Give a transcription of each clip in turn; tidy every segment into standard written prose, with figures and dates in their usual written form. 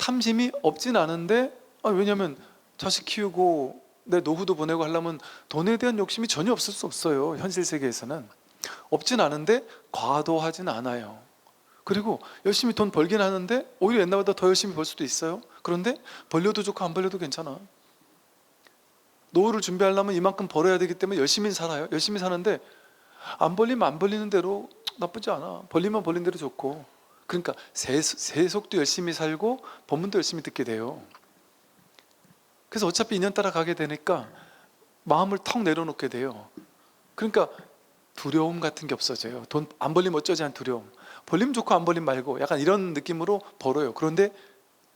탐심이 없진 않은데, 왜냐면 자식 키우고 내 노후도 보내고 하려면 돈에 대한 욕심이 전혀 없을 수 없어요. 현실 세계에서는 없진 않은데 과도하진 않아요. 그리고 열심히 돈 벌긴 하는데 오히려 옛날보다 더 열심히 벌 수도 있어요. 그런데 벌려도 좋고 안 벌려도 괜찮아. 노후를 준비하려면 이만큼 벌어야 되기 때문에 열심히 살아요. 열심히 사는데 안 벌리면 안 벌리는 대로 나쁘지 않아. 벌리면 벌린 대로 좋고. 그러니까 세속도 열심히 살고 법문도 열심히 듣게 돼요. 그래서 어차피 인연 따라 가게 되니까 마음을 턱 내려놓게 돼요. 그러니까 두려움 같은 게 없어져요. 돈 안 벌리면 어쩌지 않은 두려움. 벌리면 좋고 안 벌리면 말고 약간 이런 느낌으로 벌어요. 그런데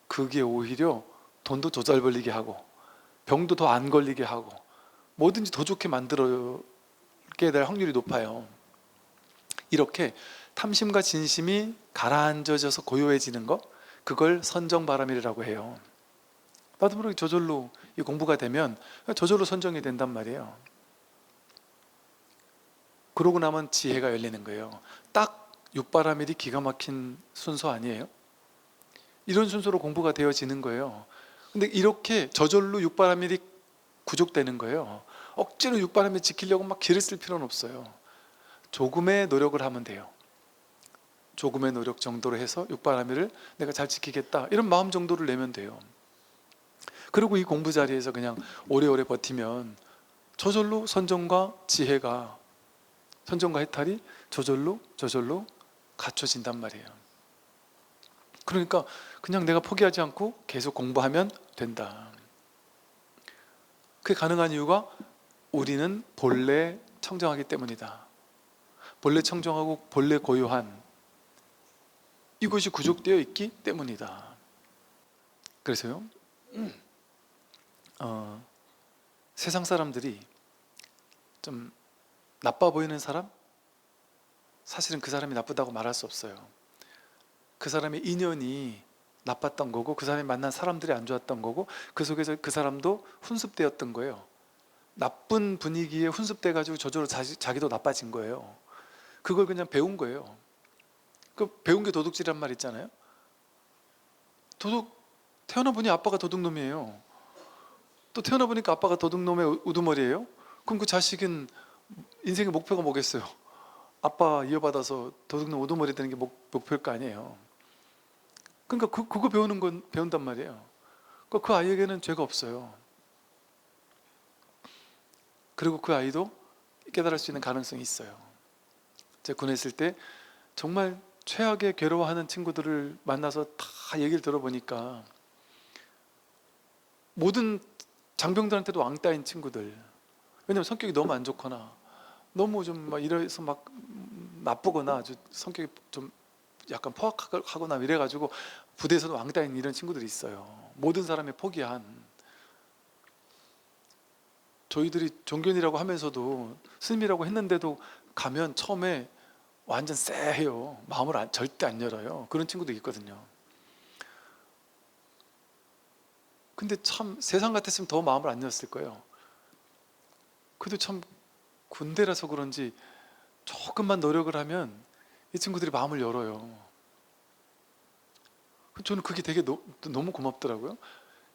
그게 오히려 돈도 더 잘 벌리게 하고 병도 더 안 걸리게 하고 뭐든지 더 좋게 만들게 될 확률이 높아요. 이렇게 탐심과 진심이 가라앉아져서 고요해지는 것, 그걸 선정바람이라고 해요. 나도 모르게 저절로 이 공부가 되면 저절로 선정이 된단 말이에요. 그러고 나면 지혜가 열리는 거예요. 딱 육바라밀이 기가 막힌 순서 아니에요? 이런 순서로 공부가 되어지는 거예요. 근데 이렇게 저절로 육바라밀이 구족되는 거예요. 억지로 육바라밀 지키려고 막 기를 쓸 필요는 없어요. 조금의 노력을 하면 돼요. 조금의 노력 정도로 해서 육바라밀을 내가 잘 지키겠다 이런 마음 정도를 내면 돼요. 그리고 이 공부 자리에서 그냥 오래오래 버티면 저절로 선정과 지혜가, 선정과 해탈이 저절로 갖춰진단 말이에요. 그러니까 그냥 내가 포기하지 않고 계속 공부하면 된다. 그게 가능한 이유가 우리는 본래 청정하기 때문이다. 본래 청정하고 본래 고요한 이것이 구족되어 있기 때문이다. 그래서요, 세상 사람들이 좀 나빠 보이는 사람? 사실은 그 사람이 나쁘다고 말할 수 없어요. 그 사람의 인연이 나빴던 거고 그 사람이 만난 사람들이 안 좋았던 거고 그 속에서 그 사람도 훈습되었던 거예요. 나쁜 분위기에 훈습돼 가지고 저절로 자기도 나빠진 거예요. 그걸 그냥 배운 거예요. 그 배운 게 도둑질이란 말 있잖아요. 태어나 보니 아빠가 도둑놈이에요. 또 태어나 보니까 아빠가 도둑놈의 우두머리예요. 그럼 그 자식은 인생의 목표가 뭐겠어요? 아빠 이어받아서 도둑놈 우두머리 되는 게 목표일 거 아니에요. 그러니까 그거 배우는 건 배운단 말이에요. 그러니까 그 아이에게는 죄가 없어요. 그리고 그 아이도 깨달을 수 있는 가능성이 있어요. 제가 군에 있을 때 정말 최악의 괴로워하는 친구들을 만나서 다 얘기를 들어보니까 모든 장병들한테도 왕따인 친구들, 왜냐면 성격이 너무 안 좋거나 너무 좀 막 이래서 막 나쁘거나 아주 성격이 좀 약간 포악하거나 이래가지고 부대에서도 왕따인 이런 친구들이 있어요. 모든 사람이 포기한. 저희들이 종견이라고 하면서도 스님이라고 했는데도 가면 처음에 완전 쎄해요. 마음을 절대 안 열어요. 그런 친구도 있거든요. 근데 참 세상 같았으면 더 마음을 안 열었을 거예요. 그래도 참 군대라서 그런지 조금만 노력을 하면 이 친구들이 마음을 열어요. 저는 그게 되게 너무 고맙더라고요.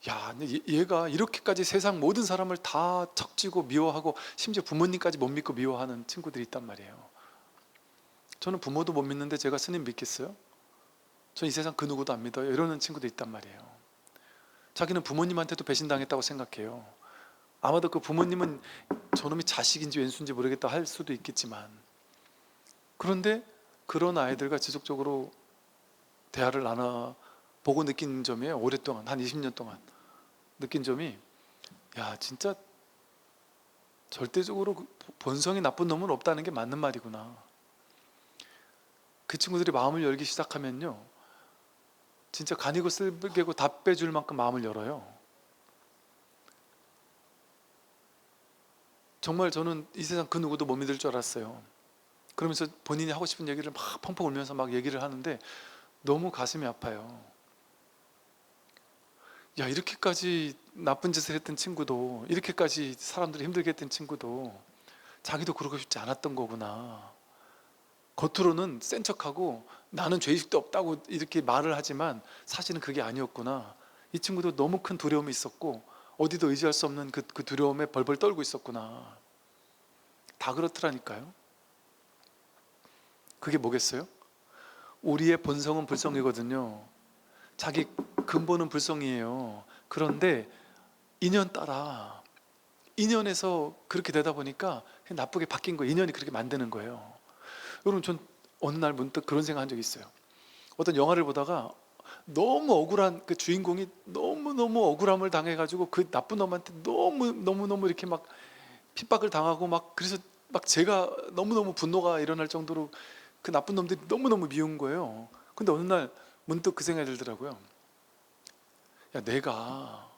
야, 얘가 이렇게까지 세상 모든 사람을 다 척지고 미워하고 심지어 부모님까지 못 믿고 미워하는 친구들이 있단 말이에요. 저는 부모도 못 믿는데 제가 스님 믿겠어요? 전 이 세상 그 누구도 안 믿어요. 이러는 친구도 있단 말이에요. 자기는 부모님한테도 배신당했다고 생각해요. 아마도 그 부모님은 저놈이 자식인지 왼수인지 모르겠다 할 수도 있겠지만, 그런데 그런 아이들과 지속적으로 대화를 나눠보고 느낀 점이에요. 오랫동안 한 20년 동안 느낀 점이, 야 진짜 절대적으로 본성이 나쁜 놈은 없다는 게 맞는 말이구나. 그 친구들이 마음을 열기 시작하면요, 진짜 간이고 쓸개고 다 빼줄 만큼 마음을 열어요. 정말 저는 이 세상 그 누구도 못 믿을 줄 알았어요. 그러면서 본인이 하고 싶은 얘기를 막 펑펑 울면서 막 얘기를 하는데 너무 가슴이 아파요. 야, 이렇게까지 나쁜 짓을 했던 친구도, 이렇게까지 사람들이 힘들게 했던 친구도 자기도 그러고 싶지 않았던 거구나. 겉으로는 센 척하고 나는 죄의식도 없다고 이렇게 말을 하지만 사실은 그게 아니었구나. 이 친구도 너무 큰 두려움이 있었고 어디도 의지할 수 없는 그 두려움에 벌벌 떨고 있었구나. 다 그렇더라니까요. 그게 뭐겠어요? 우리의 본성은 불성이거든요. 자기 근본은 불성이에요. 그런데 인연 따라 인연에서 그렇게 되다 보니까 나쁘게 바뀐 거예요. 인연이 그렇게 만드는 거예요. 여러분, 전 어느 날 문득 그런 생각한 적이 있어요. 어떤 영화를 보다가 너무 억울한 그 주인공이 너무너무 억울함을 당해가지고 그 나쁜 놈한테 너무 이렇게 막 핍박을 당하고 막, 그래서 막 제가 너무너무 분노가 일어날 정도로 그 나쁜 놈들이 너무너무 미운 거예요. 근데 어느 날 문득 그 생각이 들더라고요. 야, 내가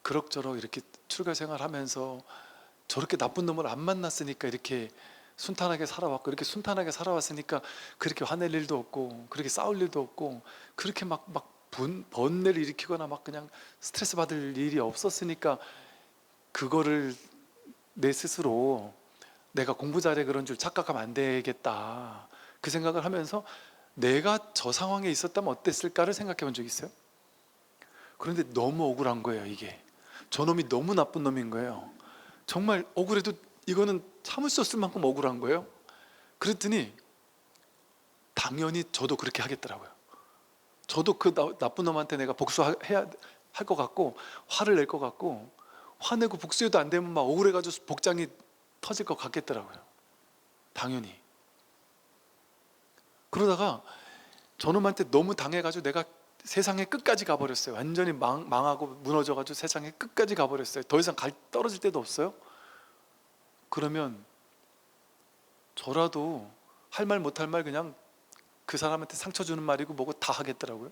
그럭저럭 이렇게 출가 생활하면서 저렇게 나쁜 놈을 안 만났으니까 이렇게 순탄하게 살아왔고, 이렇게 순탄하게 살아왔으니까 그렇게 화낼 일도 없고 그렇게 싸울 일도 없고 그렇게 막 번뇌를 일으키거나 막 그냥 스트레스 받을 일이 없었으니까, 그거를 내 스스로 내가 공부 잘해 그런 줄 착각하면 안 되겠다, 그 생각을 하면서 내가 저 상황에 있었다면 어땠을까를 생각해 본 적이 있어요. 그런데 너무 억울한 거예요. 이게 저놈이 너무 나쁜 놈인 거예요. 정말 억울해도 이거는 참을 수 없을 만큼 억울한 거예요. 그랬더니 당연히 저도 그렇게 하겠더라고요. 저도 그 나쁜 놈한테 내가 복수해야 할 것 같고 화를 낼 것 같고, 화내고 복수해도 안 되면 막 억울해가지고 복장이 터질 것 같겠더라고요. 당연히. 그러다가 저놈한테 너무 당해가지고 내가 세상의 끝까지 가버렸어요. 완전히 망하고 무너져가지고 세상의 끝까지 가버렸어요. 더 이상 떨어질 데도 없어요. 그러면 저라도 할 말 못할 말 그냥 그 사람한테 상처 주는 말이고 뭐고 다 하겠더라고요.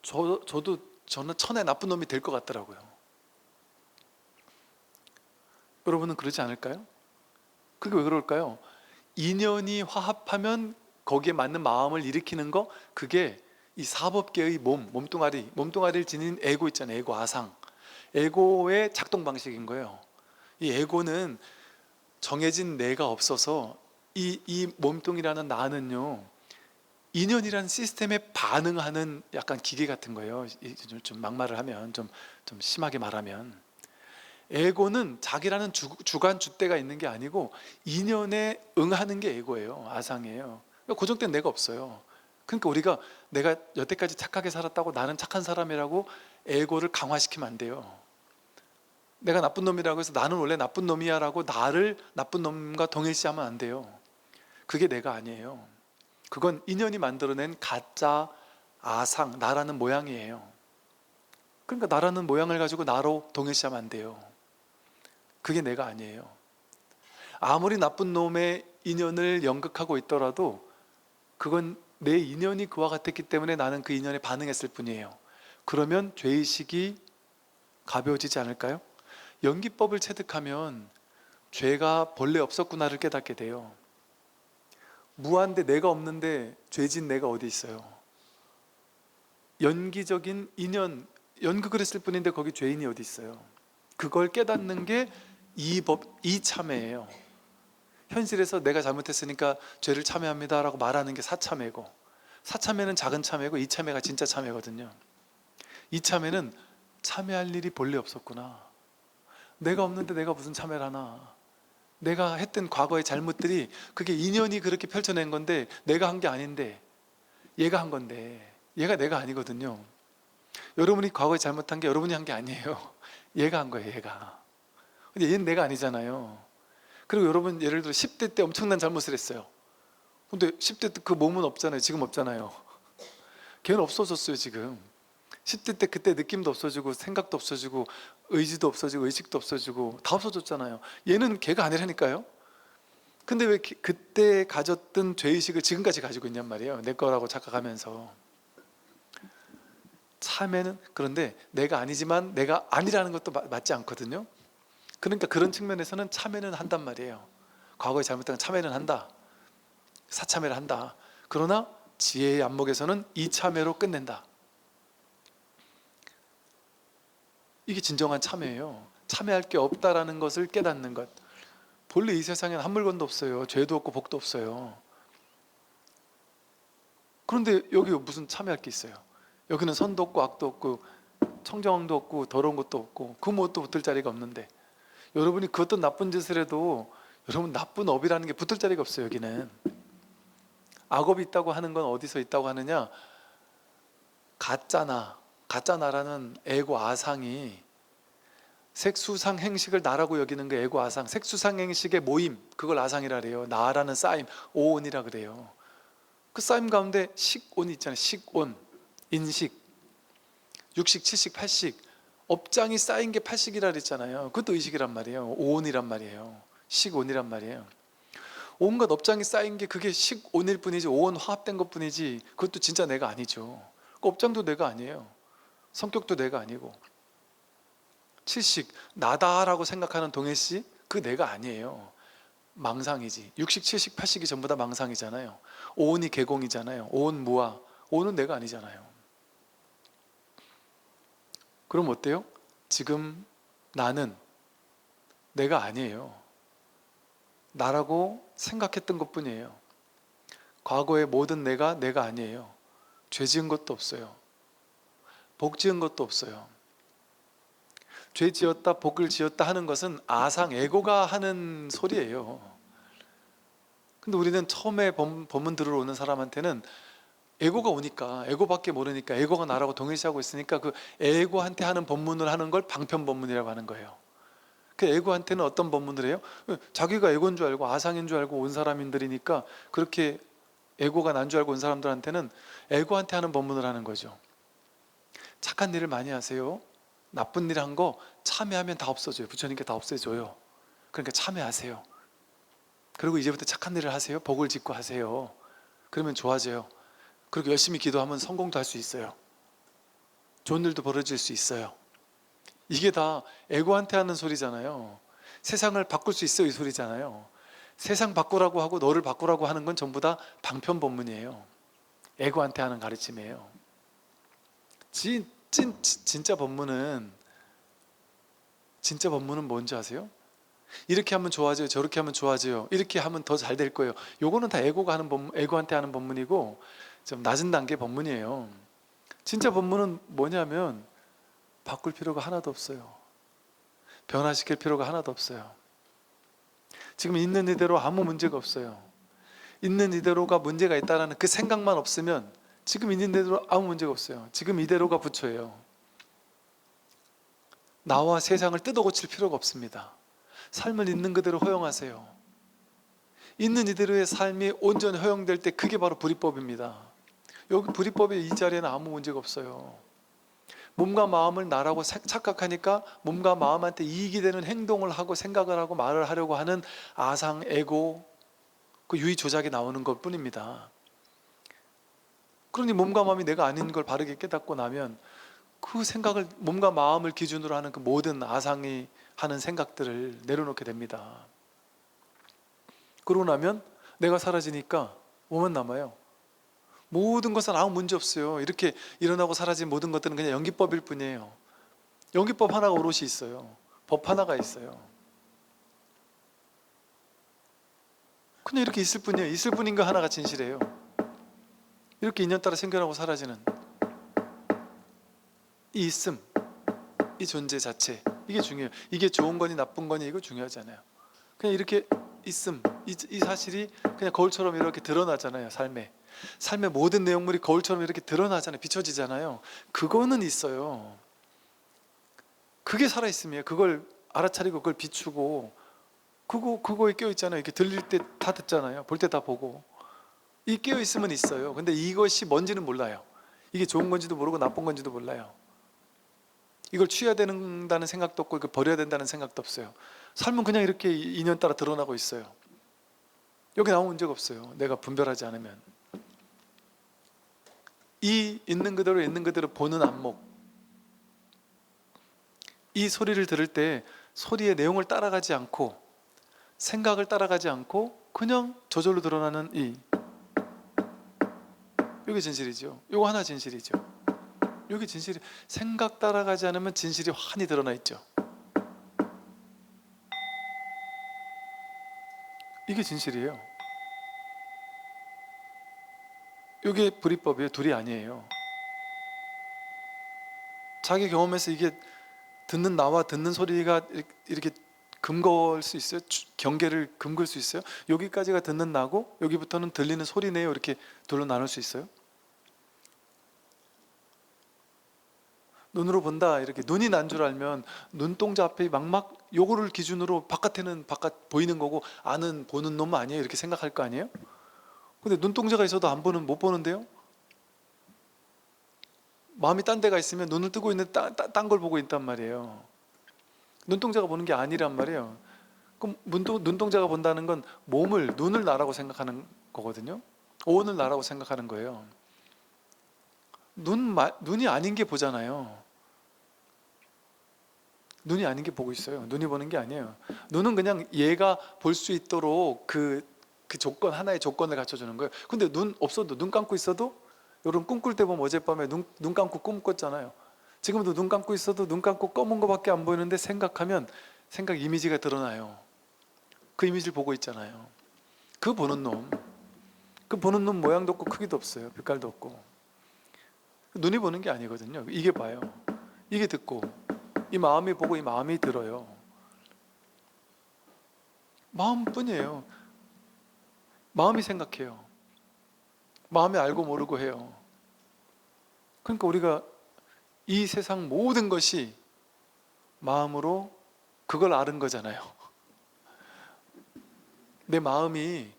저는 천하의 나쁜 놈이 될 것 같더라고요. 여러분은 그러지 않을까요? 그게 왜 그럴까요? 인연이 화합하면 거기에 맞는 마음을 일으키는 거, 그게 이 사법계의 몸뚱아리를 지닌 에고 있잖아요. 에고, 아상. 에고의 작동 방식인 거예요. 이 에고는 정해진 내가 없어서 이 몸뚱이라는 나는요, 인연이라는 시스템에 반응하는 약간 기계 같은 거예요. 좀 막말을 하면, 좀 심하게 말하면, 에고는 자기라는 주관 줏대가 있는 게 아니고 인연에 응하는 게 에고예요. 아상이에요. 그러니까 고정된 내가 없어요. 그러니까 우리가 내가 여태까지 착하게 살았다고 나는 착한 사람이라고 에고를 강화시키면 안 돼요. 내가 나쁜 놈이라고 해서 나는 원래 나쁜 놈이야 라고 나를 나쁜 놈과 동일시하면 안 돼요. 그게 내가 아니에요. 그건 인연이 만들어낸 가짜 아상, 나라는 모양이에요. 그러니까 나라는 모양을 가지고 나로 동일시하면 안 돼요. 그게 내가 아니에요. 아무리 나쁜 놈의 인연을 연극하고 있더라도 그건 내 인연이 그와 같았기 때문에 나는 그 인연에 반응했을 뿐이에요. 그러면 죄의식이 가벼워지지 않을까요? 연기법을 체득하면 죄가 본래 없었구나를 깨닫게 돼요. 무한대 내가 없는데 죄진 내가 어디 있어요? 연기적인 인연, 연극을 했을 뿐인데 거기 죄인이 어디 있어요? 그걸 깨닫는 게 이참회예요. 현실에서 내가 잘못했으니까 죄를 참회합니다 라고 말하는 게 사참회고, 사참회는 작은 참회고 이참회가 진짜 참회거든요. 이참회는 참회할 일이 본래 없었구나. 내가 없는데 내가 무슨 참회를 하나. 내가 했던 과거의 잘못들이 그게 인연이 그렇게 펼쳐낸 건데 내가 한 게 아닌데 얘가 한 건데, 얘가 내가 아니거든요. 여러분이 과거에 잘못한 게 여러분이 한 게 아니에요. 얘가 한 거예요. 얘가. 근데 얘는 내가 아니잖아요. 그리고 여러분 예를 들어 10대 때 엄청난 잘못을 했어요. 근데 10대 때 그 몸은 없잖아요. 지금 없잖아요. 걔는 없어졌어요. 지금 10대 때 그때 느낌도 없어지고 생각도 없어지고 의지도 없어지고 의식도 없어지고 다 없어졌잖아요. 얘는 걔가 아니라니까요. 근데 왜 그때 가졌던 죄의식을 지금까지 가지고 있냔 말이에요. 내 거라고 착각하면서. 참에는, 그런데 내가 아니지만 내가 아니라는 것도 맞지 않거든요. 그러니까 그런 측면에서는 참회는 한단 말이에요. 과거에 잘못한 건 참회는 한다. 사참회를 한다. 그러나 지혜의 안목에서는 이참회로 끝낸다. 이게 진정한 참회예요. 참회할 게 없다라는 것을 깨닫는 것. 본래 이 세상에는 한 물건도 없어요. 죄도 없고 복도 없어요. 그런데 여기 무슨 참여할 게 있어요? 여기는 선도 없고 악도 없고 청정도 없고 더러운 것도 없고 그 무엇도 붙을 자리가 없는데, 여러분이 그 어떤 나쁜 짓을 해도 여러분 나쁜 업이라는 게 붙을 자리가 없어요. 여기는 악업이 있다고 하는 건 어디서 있다고 하느냐? 가짜나라는 에고 아상이 색수상 행식을 나라고 여기는 그 에고 아상, 색수상 행식의 모임, 그걸 아상이라 그래요. 나라는 쌓임, 오온이라 그래요. 그 쌓임 가운데 식온이 있잖아요. 식온, 인식, 육식, 칠식, 팔식, 업장이 쌓인 게 팔식이라 그랬잖아요. 그것도 의식이란 말이에요. 오온이란 말이에요. 식온이란 말이에요. 온갖 업장이 쌓인 게 그게 식온일 뿐이지, 오온 화합된 것 뿐이지, 그것도 진짜 내가 아니죠. 그 업장도 내가 아니에요. 성격도 내가 아니고. 칠식, 나다라고 생각하는 동해씨, 그 내가 아니에요. 망상이지. 육식, 칠식, 팔식이 전부 다 망상이잖아요. 오온이 개공이잖아요. 오온 무아, 오온은 내가 아니잖아요. 그럼 어때요? 지금 나는 내가 아니에요. 나라고 생각했던 것 뿐이에요. 과거의 모든 내가 아니에요. 죄 지은 것도 없어요. 복 지은 것도 없어요. 죄 지었다 복을 지었다 하는 것은 아상, 에고가 하는 소리예요. 근데 우리는 처음에 법문 들으러 오는 사람한테는 에고가 오니까, 에고밖에 모르니까, 에고가 나라고 동일시하고 있으니까 그 에고한테 하는 법문을 하는 걸 방편법문이라고 하는 거예요. 그 에고한테는 어떤 법문을 해요? 자기가 에고인 줄 알고 아상인 줄 알고 온 사람들이니까, 그렇게 에고가 난 줄 알고 온 사람들한테는 에고한테 하는 법문을 하는 거죠. 착한 일을 많이 하세요. 나쁜 일 한 거 참여하면 다 없어져요. 부처님께 다 없애줘요. 그러니까 참여하세요. 그리고 이제부터 착한 일을 하세요. 복을 짓고 하세요. 그러면 좋아져요. 그리고 열심히 기도하면 성공도 할 수 있어요. 좋은 일도 벌어질 수 있어요. 이게 다 에고한테 하는 소리잖아요. 세상을 바꿀 수 있어요, 이 소리잖아요. 세상 바꾸라고 하고 너를 바꾸라고 하는 건 전부 다 방편법문이에요. 에고한테 하는 가르침이에요. 진짜 법문은 뭔지 아세요? 이렇게 하면 좋아져요, 저렇게 하면 좋아져요, 이렇게 하면 더 잘 될 거예요. 요거는 다 에고한테 하는 법문이고, 좀 낮은 단계 법문이에요. 진짜 법문은 뭐냐면 바꿀 필요가 하나도 없어요. 변화시킬 필요가 하나도 없어요. 지금 있는 이대로 아무 문제가 없어요. 있는 이대로가 문제가 있다는 그 생각만 없으면 지금 있는 이대로 아무 문제가 없어요. 지금 이대로가 부처예요. 나와 세상을 뜯어 고칠 필요가 없습니다. 삶을 있는 그대로 허용하세요. 있는 이대로의 삶이 온전히 허용될 때 그게 바로 불이법입니다. 여기 불이법의 이 자리에는 아무 문제가 없어요. 몸과 마음을 나라고 착각하니까 몸과 마음한테 이익이 되는 행동을 하고 생각을 하고 말을 하려고 하는 아상, 에고, 그 유의 조작이 나오는 것 뿐입니다. 그러니 몸과 마음이 내가 아닌 걸 바르게 깨닫고 나면 그 생각을, 몸과 마음을 기준으로 하는 그 모든 아상이 하는 생각들을 내려놓게 됩니다. 그러고 나면 내가 사라지니까 뭐만 남아요? 모든 것은 아무 문제 없어요. 이렇게 일어나고 사라진 모든 것들은 그냥 연기법일 뿐이에요. 연기법 하나가 오롯이 있어요. 법 하나가 있어요. 그냥 이렇게 있을 뿐이에요. 있을 뿐인 거 하나가 진실이에요. 이렇게 인연 따라 생겨나고 사라지는 이 있음, 이 존재 자체, 이게 중요해요. 이게 좋은 거니 나쁜 거니 이거 중요하지 않아요. 그냥 이렇게 있음, 이 사실이 그냥 거울처럼 이렇게 드러나잖아요. 삶의 모든 내용물이 거울처럼 이렇게 드러나잖아요. 비춰지잖아요. 그거는 있어요. 그게 살아있음이에요. 그걸 알아차리고 그걸 비추고 그거에 깨어있잖아요. 이렇게 들릴 때 다 듣잖아요. 볼 때 다 보고. 이 깨어있으면 있어요. 근데 이것이 뭔지는 몰라요. 이게 좋은 건지도 모르고 나쁜 건지도 몰라요. 이걸 취해야 된다는 생각도 없고 이걸 버려야 된다는 생각도 없어요. 삶은 그냥 이렇게 인연 따라 드러나고 있어요. 여기 아무 문제가 없어요. 내가 분별하지 않으면. 이 있는 그대로 보는 안목, 이 소리를 들을 때 소리의 내용을 따라가지 않고 생각을 따라가지 않고 그냥 저절로 드러나는 이게 진실이죠. 이거 하나 진실이죠. 이게 진실이, 생각 따라가지 않으면 진실이 환히 드러나 있죠. 이게 진실이에요. 이게 불이법이에요. 둘이 아니에요. 자기 경험에서 이게 듣는 나와 듣는 소리가 이렇게 금걸 수 있어요? 경계를 금걸 수 있어요? 여기까지가 듣는 나고 여기부터는 들리는 소리네요. 이렇게 둘로 나눌 수 있어요? 눈으로 본다, 이렇게 눈이 난 줄 알면 눈동자 앞에 막막 요거를 기준으로 바깥에는 바깥 보이는 거고 안은 보는 놈 아니에요? 이렇게 생각할 거 아니에요? 근데 눈동자가 있어도 안 보는, 못 보는데요? 마음이 딴 데가 있으면 눈을 뜨고 있는 딴 걸 보고 있단 말이에요. 눈동자가 보는 게 아니란 말이에요. 그럼 눈동자가 본다는 건 몸을, 눈을 나라고 생각하는 거거든요. 오온을 나라고 생각하는 거예요. 눈이 아닌 게 보잖아요. 눈이 아닌 게 보고 있어요. 눈이 보는 게 아니에요. 눈은 그냥 얘가 볼 수 있도록 그 조건, 하나의 조건을 갖춰주는 거예요. 근데 눈 없어도, 눈 감고 있어도, 여러분 꿈꿀 때 보면 어젯밤에 눈 감고 꿈 꿨잖아요. 지금도 눈 감고 있어도 눈 감고 검은 거밖에 안 보이는데 생각하면 생각 이미지가 드러나요. 그 이미지를 보고 있잖아요. 그 보는 놈, 그 보는 놈 모양도 없고 크기도 없어요. 빛깔도 없고. 눈이 보는 게 아니거든요. 이게 봐요. 이게 듣고, 이 마음이 보고 이 마음이 들어요. 마음뿐이에요. 마음이 생각해요. 마음이 알고 모르고 해요. 그러니까 우리가 이 세상 모든 것이 마음으로 그걸 아는 거잖아요. 내 마음이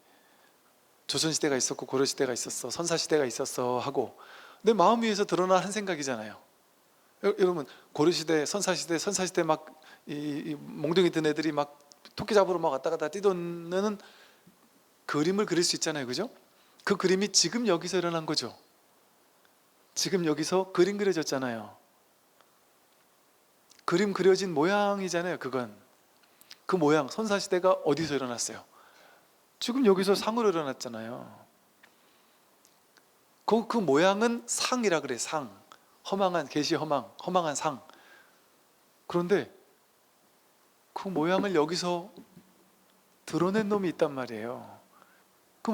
조선시대가 있었고 고려시대가 있었어, 선사시대가 있었어 하고 내 마음 위에서 드러난 한 생각이잖아요. 여러분 고려시대, 선사시대 막 이 몽둥이 든 애들이 막 토끼 잡으러 막 왔다 갔다 뛰도는 그림을 그릴 수 있잖아요. 그죠? 그 그림이 지금 여기서 일어난 거죠. 지금 여기서 그림 그려졌잖아요. 그림 그려진 모양이잖아요. 그건 그 모양, 선사시대가 어디서 일어났어요? 지금 여기서 상으로 일어났잖아요. 그 모양은 상이라 그래. 상, 허망한 계시, 허망한 상. 그런데 그 모양을 여기서 드러낸 놈이 있단 말이에요. 그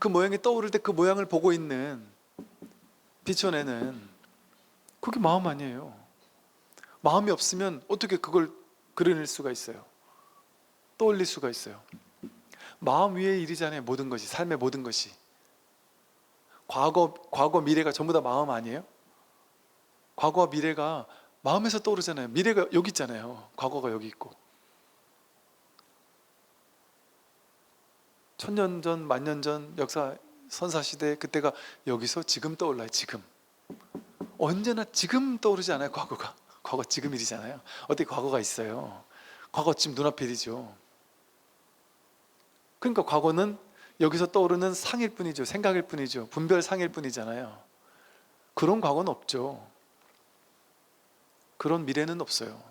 모양이 떠오를 때 그 모양을 보고 있는, 비춰내는, 그게 마음 아니에요. 마음이 없으면 어떻게 그걸 그려낼 수가 있어요? 떠올릴 수가 있어요? 마음 위의 일이잖아요. 모든 것이, 삶의 모든 것이. 과거, 미래가 전부 다 마음 아니에요? 과거와 미래가 마음에서 떠오르잖아요. 미래가 여기 있잖아요. 과거가 여기 있고. 천년 전, 만년 전 역사, 선사시대, 그때가 여기서 지금 떠올라요. 지금. 언제나 지금 떠오르지 않아요. 과거가. 과거 지금 일이잖아요. 어떻게 과거가 있어요? 과거 지금 눈앞에 일이죠. 그러니까 과거는 여기서 떠오르는 상일 뿐이죠. 생각일 뿐이죠. 분별상일 뿐이잖아요. 그런 과거는 없죠. 그런 미래는 없어요.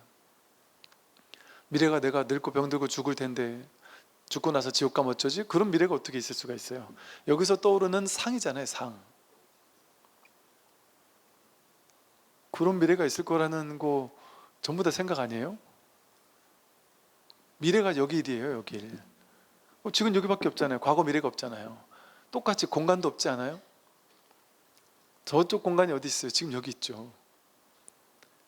미래가 내가 늙고 병들고 죽을 텐데 죽고 나서 지옥 가면 어쩌지? 그런 미래가 어떻게 있을 수가 있어요? 여기서 떠오르는 상이잖아요. 상. 그런 미래가 있을 거라는 거 전부 다 생각 아니에요? 미래가 여기 일이에요. 여기 일. 지금 여기밖에 없잖아요. 과거 미래가 없잖아요. 똑같이 공간도 없지 않아요? 저쪽 공간이 어디 있어요? 지금 여기 있죠.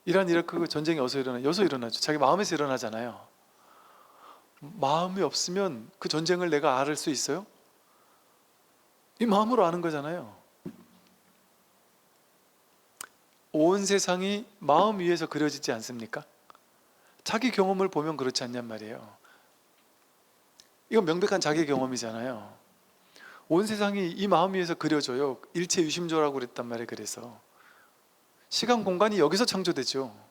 이란 이라크 전쟁이 어디서 일어나요? 여기서 일어나죠. 자기 마음에서 일어나잖아요. 마음이 없으면 그 전쟁을 내가 알 수 있어요? 이 마음으로 아는 거잖아요. 온 세상이 마음 위에서 그려지지 않습니까? 자기 경험을 보면 그렇지 않냔 말이에요. 이건 명백한 자기 경험이잖아요. 온 세상이 이 마음 위에서 그려져요. 일체 유심조라고 그랬단 말이에요. 그래서 시간 공간이 여기서 창조되죠.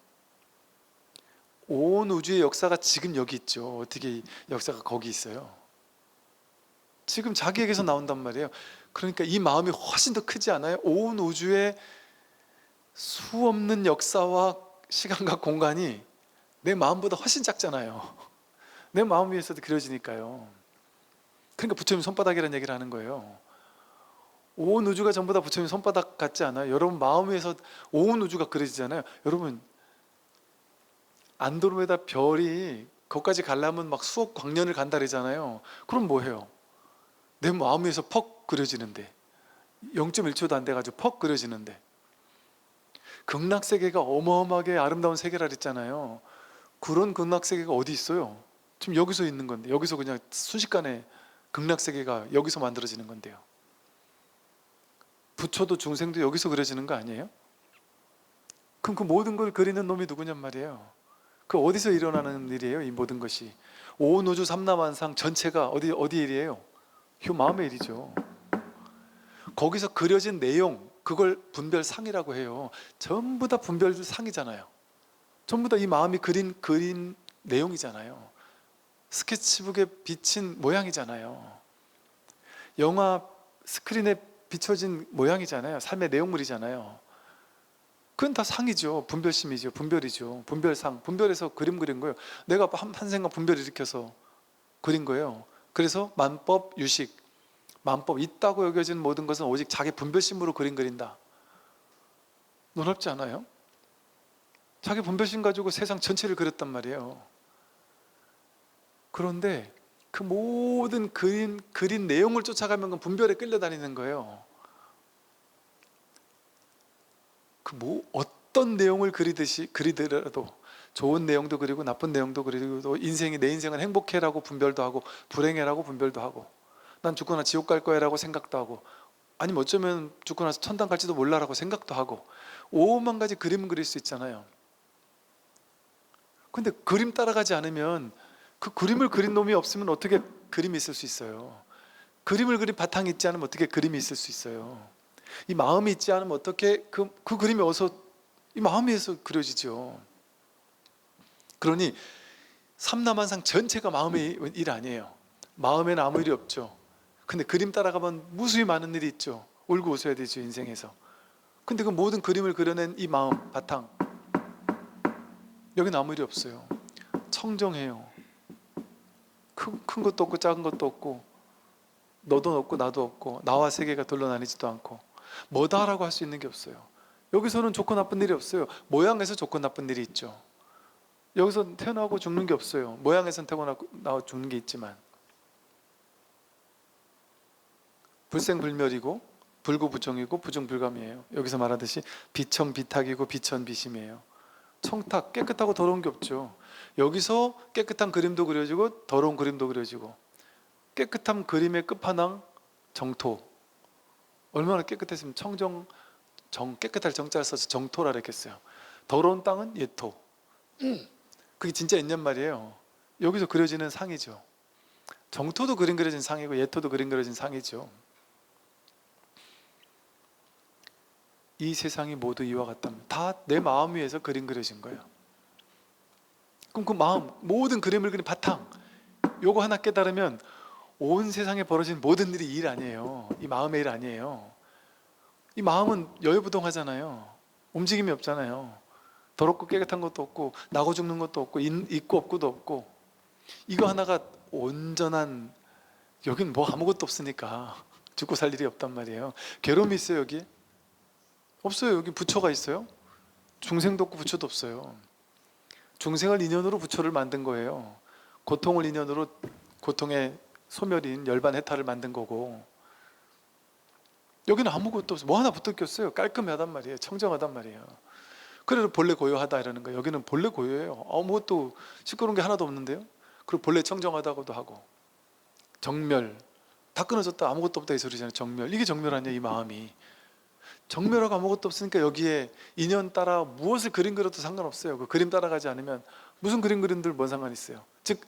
온 우주의 역사가 지금 여기 있죠. 어떻게 역사가 거기 있어요? 지금 자기에게서 나온단 말이에요. 그러니까 이 마음이 훨씬 더 크지 않아요? 온 우주의 수 없는 역사와 시간과 공간이 내 마음보다 훨씬 작잖아요. 내 마음 위에서도 그려지니까요. 그러니까 부처님 손바닥이라는 얘기를 하는 거예요. 온 우주가 전부 다 부처님 손바닥 같지 않아요? 여러분 마음 위에서 온 우주가 그려지잖아요. 여러분 안드로메다 별이 거기까지 가려면 막 수억 광년을 간다 그러잖아요. 그럼 뭐해요? 내 마음 위에서 퍽 그려지는데 0.1초도 안 돼가지고 퍽 그려지는데 극락세계가 어마어마하게 아름다운 세계라 그랬잖아요. 그런 극락세계가 어디 있어요? 지금 여기서 있는 건데, 여기서 그냥 순식간에 극락세계가 여기서 만들어지는 건데요. 부처도 중생도 여기서 그려지는 거 아니에요? 그럼 그 모든 걸 그리는 놈이 누구냔 말이에요. 그 어디서 일어나는 일이에요? 이 모든 것이 온 우주 삼라만상 전체가 어디 일이에요? 이 마음의 일이죠. 거기서 그려진 내용, 그걸 분별상이라고 해요. 전부 다 분별상이잖아요. 전부 다 이 마음이 그린 내용이잖아요. 스케치북에 비친 모양이잖아요. 영화 스크린에 비춰진 모양이잖아요. 삶의 내용물이잖아요. 그건 다 상이죠. 분별심이죠. 분별이죠. 분별상. 분별해서 그림 그린 거예요. 내가 한 생각 분별 일으켜서 그린 거예요. 그래서 만법, 유식, 만법, 있다고 여겨진 모든 것은 오직 자기 분별심으로 그린다. 놀랍지 않아요? 자기 분별심 가지고 세상 전체를 그렸단 말이에요. 그런데 그 모든 그린 내용을 쫓아가면 그 분별에 끌려다니는 거예요. 어떤 내용을 그리더라도 좋은 내용도 그리고 나쁜 내용도 그리고 또 내 인생은 행복해라고 분별도 하고 불행해라고 분별도 하고 난 죽고 나 지옥 갈 거야라고 생각도 하고 아니면 어쩌면 죽고 나서 천당 갈지도 몰라라고 생각도 하고 5만 가지 그림 그릴 수 있잖아요. 근데 그림 따라가지 않으면 그 그림을 그린 놈이 없으면 어떻게 그림이 있을 수 있어요? 그림을 그린 바탕이 있지 않으면 어떻게 그림이 있을 수 있어요? 이 마음이 있지 않으면 어떻게 그 그림이 어디서 이 마음에서 그려지죠. 그러니 삼라만상 전체가 마음의 일 아니에요. 마음에는 아무 일이 없죠. 근데 그림 따라가면 무수히 많은 일이 있죠. 울고 웃어야 되죠, 인생에서. 근데 그 모든 그림을 그려낸 이 마음 바탕, 여기는 아무 일이 없어요. 청정해요. 큰 것도 없고 작은 것도 없고 너도 없고 나도 없고 나와 세계가 둘러 나뉘지도 않고 뭐다라고 할 수 있는 게 없어요. 여기서는 좋고 나쁜 일이 없어요. 모양에서 좋고 나쁜 일이 있죠. 여기서 태어나고 죽는 게 없어요. 모양에서는 태어나고 죽는 게 있지만 불생불멸이고 불구부정이고 부정불감이에요. 여기서 말하듯이 비청비탁이고 비천비심이에요. 청탁, 깨끗하고 더러운 게 없죠. 여기서 깨끗한 그림도 그려지고 더러운 그림도 그려지고 깨끗한 그림의 끝판왕 정토. 얼마나 깨끗했으면 깨끗할 정자를 써서 정토라 그랬겠어요. 더러운 땅은 예토. 그게 진짜 있냔 말이에요. 여기서 그려지는 상이죠. 정토도 그림 그려진 상이고 예토도 그림 그려진 상이죠. 이 세상이 모두 이와 같답니다. 다 내 마음 위에서 그림 그려진 거예요. 그럼 그 마음, 모든 그림을 그린 바탕, 요거 하나 깨달으면 온 세상에 벌어진 모든 일이 일 아니에요. 이 마음의 일 아니에요. 이 마음은 여유부동하잖아요. 움직임이 없잖아요. 더럽고 깨끗한 것도 없고 나고 죽는 것도 없고 있고 없고도 없고 이거 하나가 온전한, 여긴 뭐 아무것도 없으니까 죽고 살 일이 없단 말이에요. 괴로움이 있어요 여기? 없어요. 여기 부처가 있어요? 중생도 없고 부처도 없어요. 중생을 인연으로 부처를 만든 거예요. 고통을 인연으로 고통의 소멸인 열반 해탈을 만든 거고 여기는 아무것도 없어요. 뭐 하나 붙어 꼈어요. 깔끔하단 말이에요. 청정하단 말이에요. 그래서 본래 고요하다 이러는 거예요. 여기는 본래 고요해요. 아무것도 시끄러운 게 하나도 없는데요. 그리고 본래 청정하다고도 하고 정멸, 다 끊어졌다 아무것도 없다 이 소리잖아요. 정멸, 이게 정멸 아니에요. 이 마음이 정멸하고 아무것도 없으니까 여기에 인연 따라 무엇을 그림 그려도 상관없어요. 그 그림 따라가지 않으면 무슨 그림 그림들 뭔 상관 있어요. 즉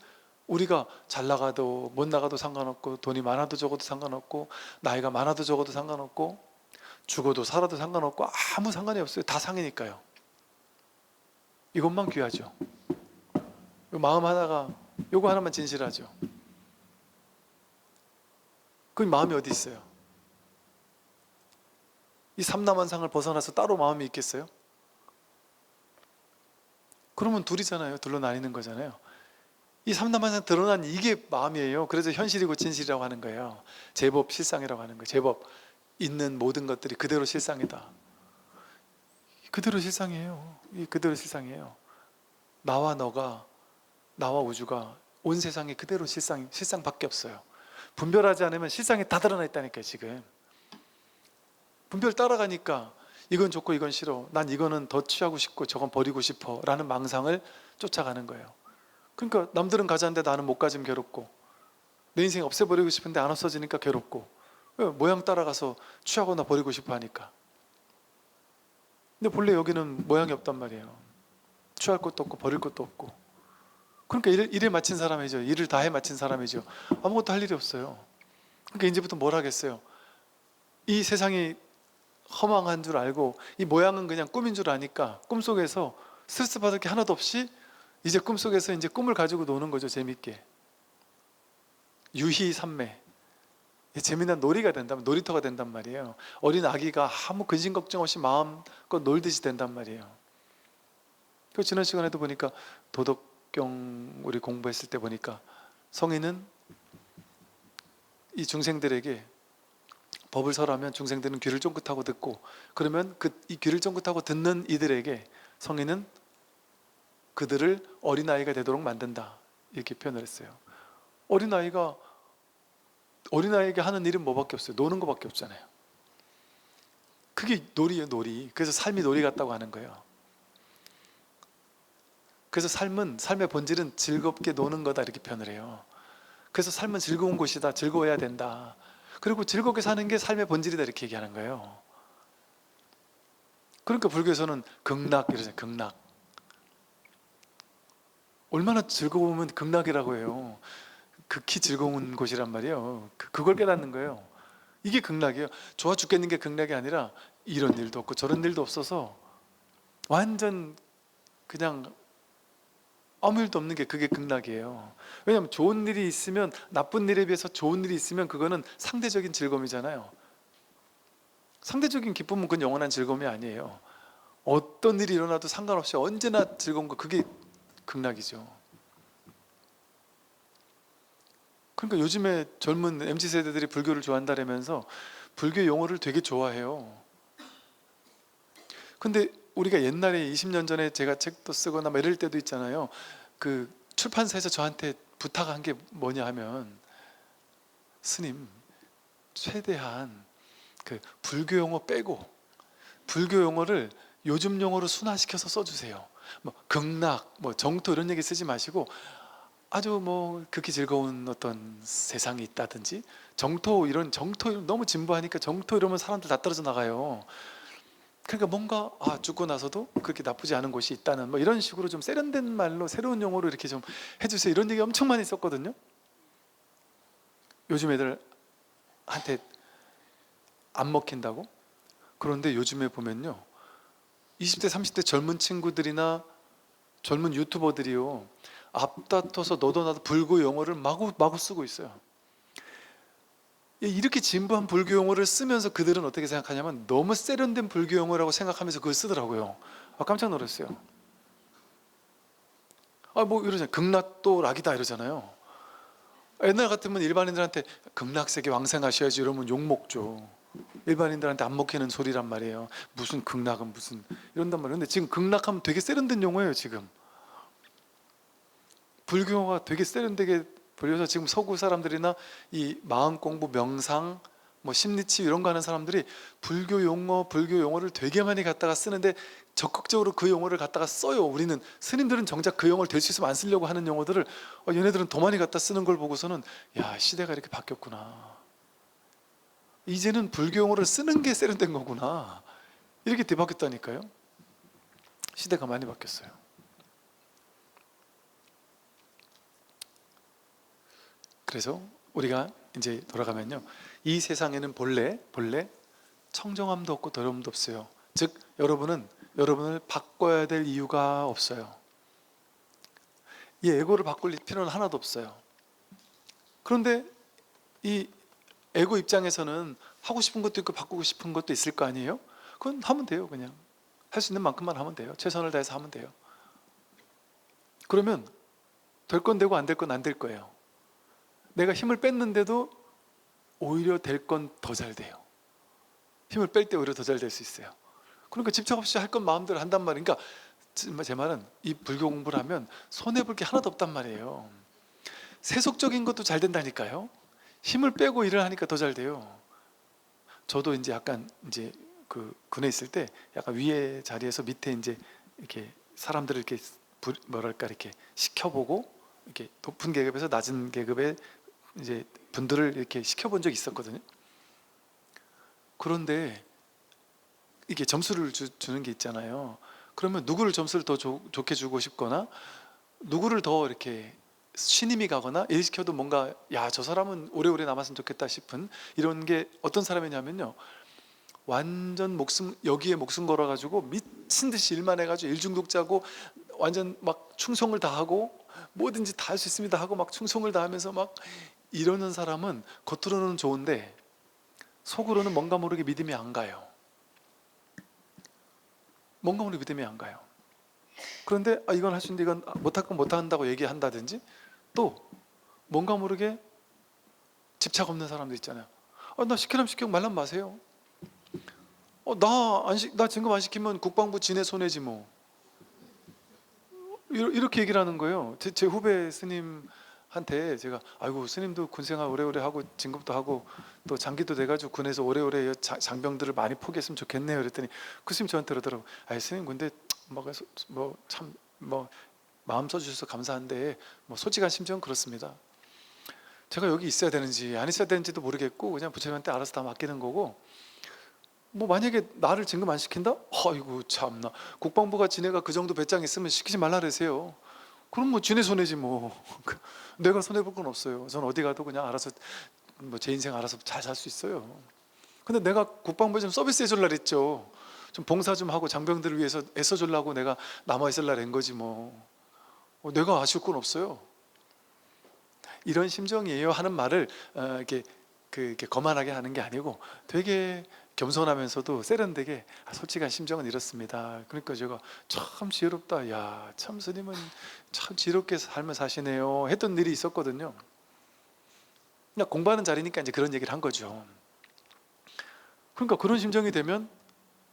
우리가 잘 나가도 못 나가도 상관없고 돈이 많아도 적어도 상관없고 나이가 많아도 적어도 상관없고 죽어도 살아도 상관없고 아무 상관이 없어요. 다 상이니까요. 이것만 귀하죠. 마음 하나가 요거 하나만 진실하죠. 그 마음이 어디 있어요? 이 삼라만상을 벗어나서 따로 마음이 있겠어요? 그러면 둘이잖아요. 둘로 나뉘는 거잖아요. 이 삼라만상 드러난 이게 마음이에요. 그래서 현실이고 진실이라고 하는 거예요. 제법 실상이라고 하는 거예요. 제법 있는 모든 것들이 그대로 실상이다. 그대로 실상이에요. 이 그대로 실상이에요. 나와 너가 나와 우주가 온 세상에 그대로 실상밖에 없어요. 분별하지 않으면 실상에 다 드러나 있다니까요. 지금 분별 따라가니까 이건 좋고 이건 싫어, 난 이거는 더 취하고 싶고 저건 버리고 싶어 라는 망상을 쫓아가는 거예요. 그러니까 남들은 가졌는데 나는 못 가지면 괴롭고, 내 인생 없애버리고 싶은데 안 없어지니까 괴롭고, 모양 따라가서 취하거나 버리고 싶어 하니까. 근데 본래 여기는 모양이 없단 말이에요. 취할 것도 없고 버릴 것도 없고. 그러니까 일에 마친 사람이죠. 일을 다 해 마친 사람이죠. 아무것도 할 일이 없어요. 그러니까 이제부터 뭘 하겠어요? 이 세상이 허망한 줄 알고 이 모양은 그냥 꿈인 줄 아니까 꿈속에서 스트레스 받을 게 하나도 없이 이제 꿈속에서 이제 꿈을 가지고 노는 거죠. 재밌게. 유희산매. 재미난 놀이가 된다면, 놀이터가 된단 말이에요. 어린 아기가 아무 근심 걱정 없이 마음껏 놀듯이 된단 말이에요. 그 지난 시간에도 보니까 도덕경 우리 공부했을 때 보니까 성인은 이 중생들에게 법을 설하면 중생들은 귀를 쫑긋하고 듣고, 그러면 이 귀를 쫑긋하고 듣는 이들에게 성인은 그들을 어린아이가 되도록 만든다, 이렇게 표현을 했어요. 어린아이에게 하는 일은 뭐밖에 없어요? 노는 것밖에 없잖아요. 그게 놀이예요, 놀이. 그래서 삶이 놀이 같다고 하는 거예요. 그래서 삶의 본질은 즐겁게 노는 거다, 이렇게 표현을 해요. 그래서 삶은 즐거운 곳이다, 즐거워야 된다. 그리고 즐겁게 사는 게 삶의 본질이다, 이렇게 얘기하는 거예요. 그러니까 불교에서는 극락 이러잖아요. 극락. 얼마나 즐거우면 극락이라고 해요. 극히 즐거운 곳이란 말이에요. 그걸 깨닫는 거예요. 이게 극락이에요. 좋아 죽겠는 게 극락이 아니라 이런 일도 없고 저런 일도 없어서 완전 그냥 아무 일도 없는 게, 그게 극락이에요. 왜냐하면 좋은 일이 있으면, 나쁜 일에 비해서 좋은 일이 있으면 그거는 상대적인 즐거움이잖아요. 상대적인 기쁨은 그건 영원한 즐거움이 아니에요. 어떤 일이 일어나도 상관없이 언제나 즐거운 거, 그게 극락이죠. 그러니까 요즘에 젊은 MZ세대들이 불교를 좋아한다면서 불교 용어를 되게 좋아해요. 근데 우리가 옛날에 20년 전에 제가 책도 쓰거나 뭐 이럴 때도 있잖아요. 그 출판사에서 저한테 부탁한 게 뭐냐 하면, 스님, 최대한 그 불교 용어 빼고 불교 용어를 요즘 용어로 순화시켜서 써주세요. 뭐 극락, 뭐 정토 이런 얘기 쓰지 마시고 아주 뭐 극히 즐거운 어떤 세상이 있다든지, 정토 너무 진부하니까 정토 이러면 사람들 다 떨어져 나가요. 그러니까 뭔가 죽고 나서도 그렇게 나쁘지 않은 곳이 있다는, 뭐 이런 식으로 좀 세련된 말로, 새로운 용어로 이렇게 좀 해주세요, 이런 얘기 엄청 많이 썼거든요. 요즘 애들한테 안 먹힌다고? 그런데 요즘에 보면요, 20대 30대 젊은 친구들이나 젊은 유튜버들이요, 앞다퉈서 너도 나도 불교 용어를 마구 쓰고 있어요. 이렇게 진부한 불교 용어를 쓰면서 그들은 어떻게 생각하냐면 너무 세련된 불교 용어라고 생각하면서 그걸 쓰더라고요. 깜짝 놀랐어요. 뭐 이러잖아요. 극락도 락이다 이러잖아요. 옛날 같으면 일반인들한테 극락세계 왕생하셔야지 이러면 욕먹죠. 일반인들한테 안 먹히는 소리란 말이에요. 무슨 극락은 무슨 이런단 말이에요. 근데 지금 극락하면 되게 세련된 용어예요. 지금 불교가 되게 세련되게 불려서 지금 서구 사람들이나 이 마음 공부, 명상, 뭐 심리치유 이런 거 하는 사람들이 불교 용어를 되게 많이 갖다가 쓰는데 적극적으로 그 용어를 갖다가 써요. 우리는 스님들은 정작 그 용어를 될 수 있으면 안 쓰려고 하는 용어들을 얘네들은 더 많이 갖다 쓰는 걸 보고서는, 야, 시대가 이렇게 바뀌었구나. 이제는 불교 용어를 쓰는 게 세련된 거구나. 이렇게 뒤바뀌었다니까요. 시대가 많이 바뀌었어요. 그래서 우리가 이제 돌아가면요, 이 세상에는 본래 청정함도 없고 더러움도 없어요. 즉 여러분을 바꿔야 될 이유가 없어요. 이 에고를 바꿀 필요는 하나도 없어요. 그런데 이 에고 입장에서는 하고 싶은 것도 있고 바꾸고 싶은 것도 있을 거 아니에요? 그건 하면 돼요. 그냥 할 수 있는 만큼만 하면 돼요. 최선을 다해서 하면 돼요. 그러면 될 건 되고 안 될 건 안 될 거예요. 내가 힘을 뺐는데도 오히려 될 건 더 잘 돼요. 힘을 뺄 때 오히려 더 잘 될 수 있어요. 그러니까 집착 없이 할 건 마음대로 한단 말이에요. 그러니까 제 말은 이 불교 공부를 하면 손해볼 게 하나도 없단 말이에요. 세속적인 것도 잘 된다니까요. 힘을 빼고 일을 하니까 더 잘 돼요. 저도 이제 약간 이제 그 군에 있을 때 약간 위에 자리에서 밑에 이제 이렇게 사람들을 이렇게 뭐랄까 이렇게 시켜보고 이렇게 높은 계급에서 낮은 계급의 이제 분들을 이렇게 시켜본 적이 있었거든요. 그런데 이게 점수를 주는 게 있잖아요. 그러면 누구를 점수를 더 좋게 주고 싶거나 누구를 더 이렇게 신임이 가거나 일 시켜도 뭔가 야, 저 사람은 오래오래 남았으면 좋겠다 싶은 이런 게 어떤 사람이냐면요, 완전 여기에 목숨 걸어가지고 미친 듯이 일만 해가지고 일중독자고 완전 막 충성을 다하고 뭐든지 다 할 수 있습니다 하고 막 충성을 다하면서 막 이러는 사람은 겉으로는 좋은데 속으로는 뭔가 모르게 믿음이 안 가요. 뭔가 모르게 믿음이 안 가요. 그런데 이건 할 수 있는데 이건 못할 건 못한다고 얘기한다든지, 또 뭔가 모르게 집착 없는 사람도 있잖아요. 나 시키라면 시키고 말란 마세요. 나 진급 안 시키면 국방부 지네 손해지 뭐. 이렇게 얘기를 하는 거예요. 제 후배 스님한테 제가 아이고 스님도 군생활 오래오래 하고 진급도 하고 또 장기도 돼가지고 군에서 오래오래 장병들을 많이 포기했으면 좋겠네요. 그랬더니 그 스님 저한테 그러더라고. 아이 스님 근데 뭐참 마음 써주셔서 감사한데 뭐 솔직한 심정은 그렇습니다. 제가 여기 있어야 되는지 안 있어야 되는지도 모르겠고 그냥 부처님한테 알아서 다 맡기는 거고, 뭐 만약에 나를 진급 안 시킨다? 아이고 참나, 국방부가 지네가 그 정도 배짱 있으면 시키지 말라 그러세요. 그럼 뭐 지네 손해지 뭐. 내가 손해볼 건 없어요. 전 어디 가도 그냥 알아서 뭐 제 인생 알아서 잘 살 수 있어요. 근데 내가 국방부에 좀 서비스 해줄라 그랬죠. 좀 봉사 좀 하고 장병들을 위해서 애써주려고 내가 남아있을라 그런 거지 뭐. 내가 아쉬울 건 없어요. 이런 심정이에요 하는 말을 이렇게 거만하게 하는 게 아니고 되게 겸손하면서도 세련되게 솔직한 심정은 이렇습니다. 그러니까 제가 참 지혜롭다. 야, 참 스님은 참 지혜롭게 삶을 사시네요 했던 일이 있었거든요. 그냥 공부하는 자리니까 이제 그런 얘기를 한 거죠. 그러니까 그런 심정이 되면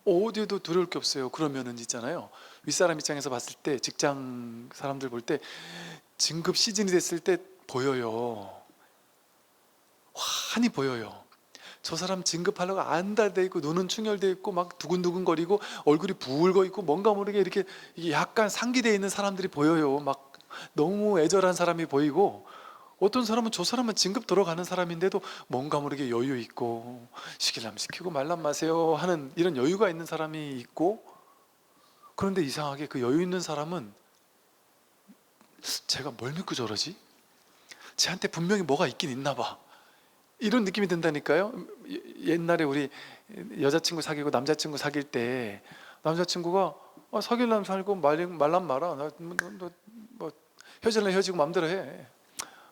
어디에도 두려울 게 없어요. 그러면은 있잖아요, 윗사람 입장에서 봤을 때 직장 사람들 볼 때 진급 시즌이 됐을 때 보여요. 환히 보여요. 저 사람 진급하려고 안달돼 있고 눈은 충혈돼 있고 막 두근두근거리고 얼굴이 붉어 있고 뭔가 모르게 이렇게 약간 상기되어 있는 사람들이 보여요. 막 너무 애절한 사람이 보이고, 어떤 사람은 저 사람은 진급 들어가는 사람인데도 뭔가 모르게 여유 있고 시키려면 시키고 말란 마세요 하는 이런 여유가 있는 사람이 있고, 그런데 이상하게 그 여유 있는 사람은 제가 뭘 믿고 저러지? 쟤한테 분명히 뭐가 있긴 있나 봐, 이런 느낌이 든다니까요. 옛날에 우리 여자친구 사귀고 남자친구 사귈 때 남자친구가 사귈라면 살고 말란 말아. 뭐 헤어질라면 헤어지고 마음대로 해.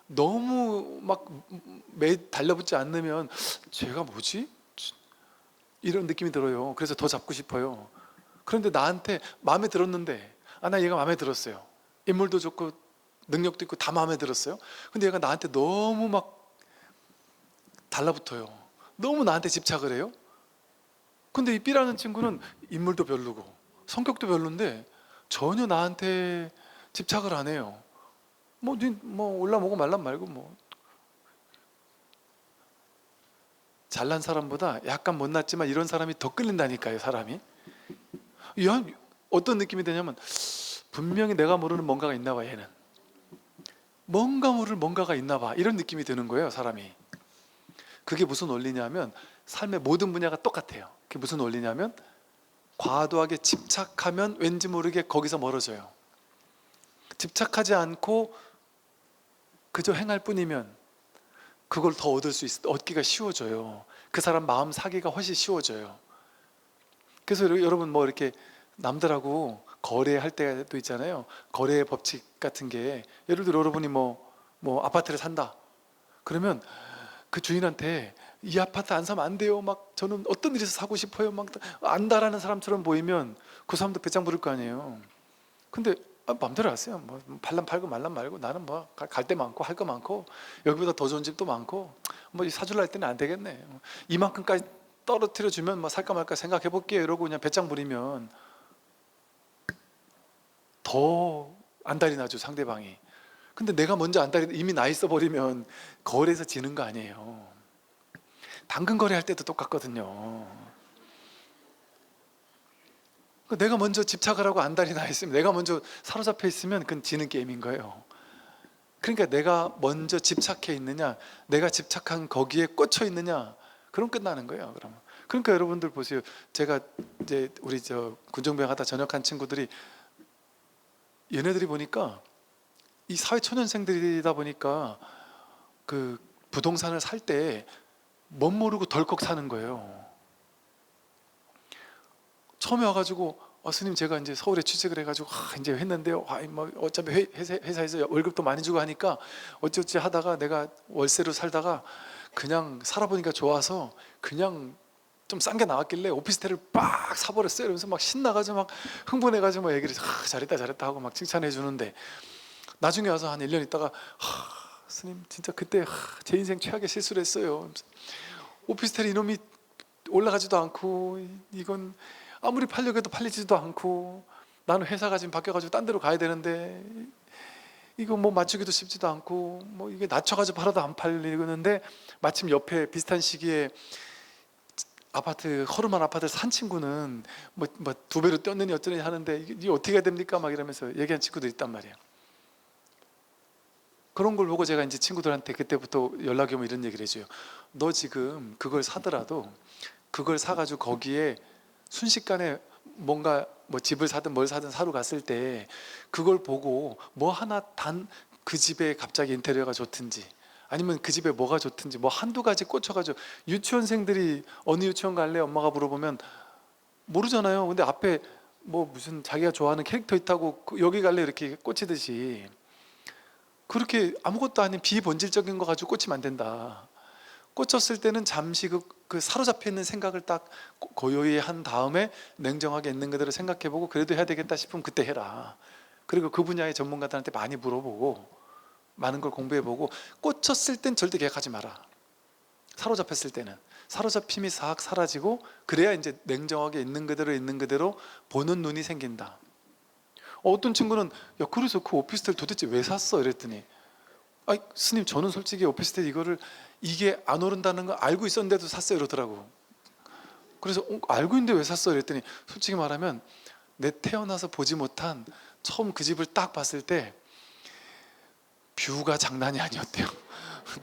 너무 막 달라붙지 않으면 제가 뭐지? 이런 느낌이 들어요. 그래서 더 잡고 싶어요. 그런데 나한테 마음에 들었는데 나 얘가 마음에 들었어요. 인물도 좋고 능력도 있고 다 마음에 들었어요. 근데 얘가 나한테 너무 막 달라붙어요. 너무 나한테 집착을 해요. 근데 이 B라는 친구는 인물도 별로고 성격도 별론데 전혀 나한테 집착을 안 해요. 뭐 올라보고 말란 말고 뭐. 잘난 사람보다 약간 못났지만 이런 사람이 더 끌린다니까요. 사람이 어떤 느낌이 되냐면 분명히 내가 모르는 뭔가가 있나 봐. 얘는 뭔가 모를 뭔가가 있나 봐, 이런 느낌이 드는 거예요. 사람이. 그게 무슨 원리냐면 삶의 모든 분야가 똑같아요. 그게 무슨 원리냐면 과도하게 집착하면 왠지 모르게 거기서 멀어져요. 집착하지 않고 그저 행할 뿐이면 그걸 더 얻기가 쉬워져요. 그 사람 마음 사기가 훨씬 쉬워져요. 그래서 여러분 뭐 이렇게 남들하고 거래할 때도 있잖아요. 거래의 법칙 같은 게, 예를 들어 여러분이 뭐 아파트를 산다. 그러면 그 주인한테 이 아파트 안 사면 안 돼요. 막 저는 어떤 일에서 사고 싶어요. 막 안다라는 사람처럼 보이면 그 사람도 배짱 부를 거 아니에요. 근데 마음대로 하세요. 뭐 팔란 팔고 말란 말고 나는 뭐 갈 데 많고 할 거 많고 여기보다 더 좋은 집도 많고 뭐 사줄라 할 때는 안 되겠네. 이만큼까지 떨어뜨려 주면 뭐 살까 말까 생각해 볼게요. 이러고 그냥 배짱 부리면 더 안달이 나죠, 상대방이. 근데 내가 먼저 안달이 이미 나 있어 버리면 거래에서 지는 거 아니에요. 당근 거래할 때도 똑같거든요. 내가 먼저 집착을 하고 안달이 나 있으면, 내가 먼저 사로잡혀 있으면 그건 지는 게임인 거예요. 그러니까 내가 먼저 집착해 있느냐, 내가 집착한 거기에 꽂혀 있느냐, 그럼 끝나는 거예요. 그러면. 그러니까 여러분들 보세요. 제가 이제 우리 군정병 하다 전역한 친구들이, 얘네들이 보니까 이 사회초년생들이다 보니까 그 부동산을 살 때 멋 모르고 덜컥 사는 거예요. 처음에 와가지고 스님 제가 이제 서울에 취직을 해가지고 이제 했는데요. 뭐 어차피 회사에서 월급도 많이 주고 하니까 어찌어찌 하다가 내가 월세로 살다가 그냥 살아보니까 좋아서 그냥 좀 싼 게 나왔길래 오피스텔을 빡 사버렸어요. 이러면서 막 신나가지고 막 흥분해가지고 막 얘기를 잘했다 잘했다 하고 막 칭찬해 주는데, 나중에 와서 한 1년 있다가 스님 진짜 그때 제 인생 최악의 실수를 했어요. 오피스텔 이놈이 올라가지도 않고, 이건 아무리 팔려고 해도 팔리지도 않고, 나는 회사가 지금 바뀌어가지고 딴 데로 가야 되는데 이거 뭐 맞추기도 쉽지도 않고, 뭐 이게 낮춰가지고 팔아도 안 팔리는데, 마침 옆에 비슷한 시기에 아파트, 허름한 아파트를 산 친구는 뭐 2배로 뛰었느니 어쩌니 하는데, 이게 어떻게 해야 됩니까? 막 이러면서 얘기한 친구도 있단 말이에요. 그런 걸 보고 제가 이제 친구들한테 그때부터 연락이 오면 이런 얘기를 해줘요. 너 지금 그걸 사더라도 그걸 사가지고 거기에 순식간에 뭔가 뭐 집을 사든 뭘 사든 사러 갔을 때 그걸 보고 뭐 하나 단 그 집에 갑자기 인테리어가 좋든지, 아니면 그 집에 뭐가 좋든지 뭐 한두 가지 꽂혀가지고, 유치원생들이 어느 유치원 갈래? 엄마가 물어보면 모르잖아요. 근데 앞에 뭐 무슨 자기가 좋아하는 캐릭터 있다고 여기 갈래? 이렇게 꽂히듯이, 그렇게 아무것도 아닌 비본질적인 거 가지고 꽂히면 안 된다. 꽂혔을 때는 잠시 그 사로잡혀 있는 생각을 딱 고요히 한 다음에 냉정하게 있는 그대로 생각해보고, 그래도 해야 되겠다 싶으면 그때 해라. 그리고 그 분야의 전문가들한테 많이 물어보고 많은 걸 공부해보고, 꽂혔을 땐 절대 계약하지 마라. 사로잡혔을 때는 사로잡힘이 싹 사라지고, 그래야 이제 냉정하게 있는 그대로 보는 눈이 생긴다. 어떤 친구는 야 그래서 그 오피스텔 도대체 왜 샀어? 이랬더니, 스님 저는 솔직히 오피스텔 이게 안 오른다는 거 알고 있었는데도 샀어요 이러더라고. 그래서 알고 있는데 왜 샀어? 이랬더니, 솔직히 말하면 내 태어나서 보지 못한 처음 그 집을 딱 봤을 때 뷰가 장난이 아니었대요.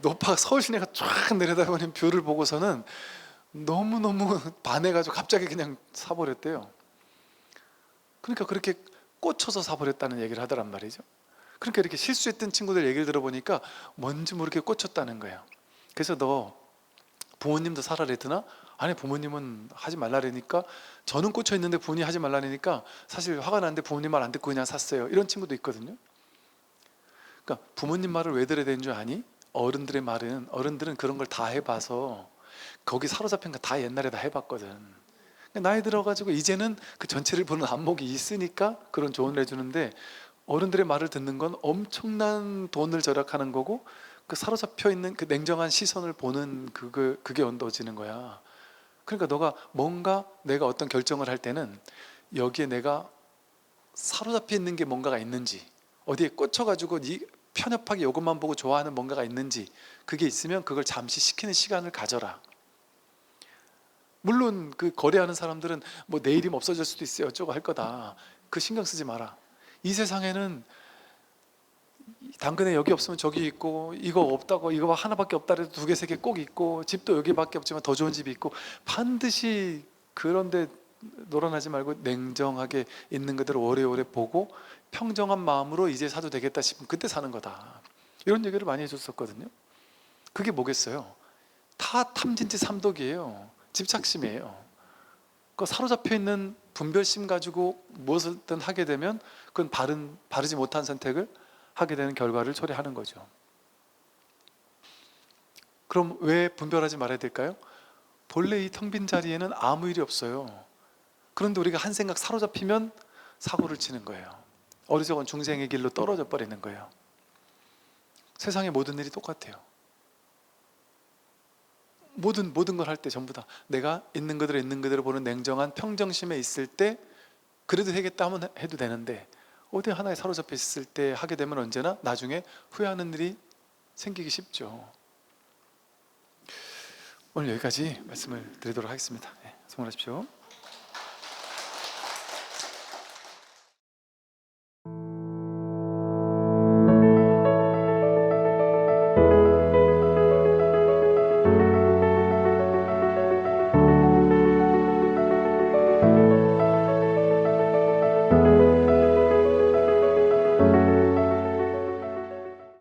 높아 서울 시내가 쫙 내려다보는 뷰를 보고서는 너무너무 반해가지고 갑자기 그냥 사버렸대요. 그러니까 그렇게 꽂혀서 사버렸다는 얘기를 하더란 말이죠. 그러니까 이렇게 실수했던 친구들 얘기를 들어보니까 뭔지 모르게 꽂혔다는 거예요. 그래서 너 부모님도 사라 그랬더나? 아니 부모님은 하지 말라니까, 저는 꽂혀 있는데 부모님이 하지 말라니까 사실 화가 났는데 부모님 말 안 듣고 그냥 샀어요. 이런 친구도 있거든요. 그러니까 부모님 말을 왜 들어야 되는 줄 아니? 어른들은 그런 걸 다 해봐서, 거기 사로잡힌 거 다 옛날에 다 해봤거든. 나이 들어가지고 이제는 그 전체를 보는 안목이 있으니까 그런 조언을 해주는데, 어른들의 말을 듣는 건 엄청난 돈을 절약하는 거고, 그 사로잡혀 있는 그 냉정한 시선을 보는 그게 언더지는 거야. 그러니까 너가 뭔가 내가 어떤 결정을 할 때는 여기에 내가 사로잡혀 있는 게 뭔가가 있는지, 어디에 꽂혀가지고 편협하게 이것만 보고 좋아하는 뭔가가 있는지, 그게 있으면 그걸 잠시 식히는 시간을 가져라. 물론 그 거래하는 사람들은 뭐 내일이면 없어질 수도 있어요, 어쩌고 할 거다. 그 신경 쓰지 마라. 이 세상에는 당근에 여기 없으면 저기 있고, 이거 없다고 이거 하나밖에 없다 해도 2개 3개 꼭 있고, 집도 여기밖에 없지만 더 좋은 집이 있고, 반드시 그런데 놀아나지 말고 냉정하게 있는 그대로 오래오래 보고 평정한 마음으로 이제 사도 되겠다 싶으면 그때 사는 거다. 이런 얘기를 많이 해줬었거든요. 그게 뭐겠어요? 다 탐진치 삼독이에요. 집착심이에요. 그 사로잡혀 있는 분별심 가지고 무엇을든 하게 되면 그건 바르지 못한 선택을 하게 되는 결과를 초래하는 거죠. 그럼 왜 분별하지 말아야 될까요? 본래 이 텅 빈 자리에는 아무 일이 없어요. 그런데 우리가 한 생각 사로잡히면 사고를 치는 거예요. 어리석은 중생의 길로 떨어져 버리는 거예요. 세상의 모든 일이 똑같아요. 모든 걸 할 때 전부 다 내가 있는 그대로 보는 냉정한 평정심에 있을 때 그래도 되겠다 하면 해도 되는데, 어디 하나에 사로잡혀 있을 때 하게 되면 언제나 나중에 후회하는 일이 생기기 쉽죠. 오늘 여기까지 말씀을 드리도록 하겠습니다. 네, 수고하십시오.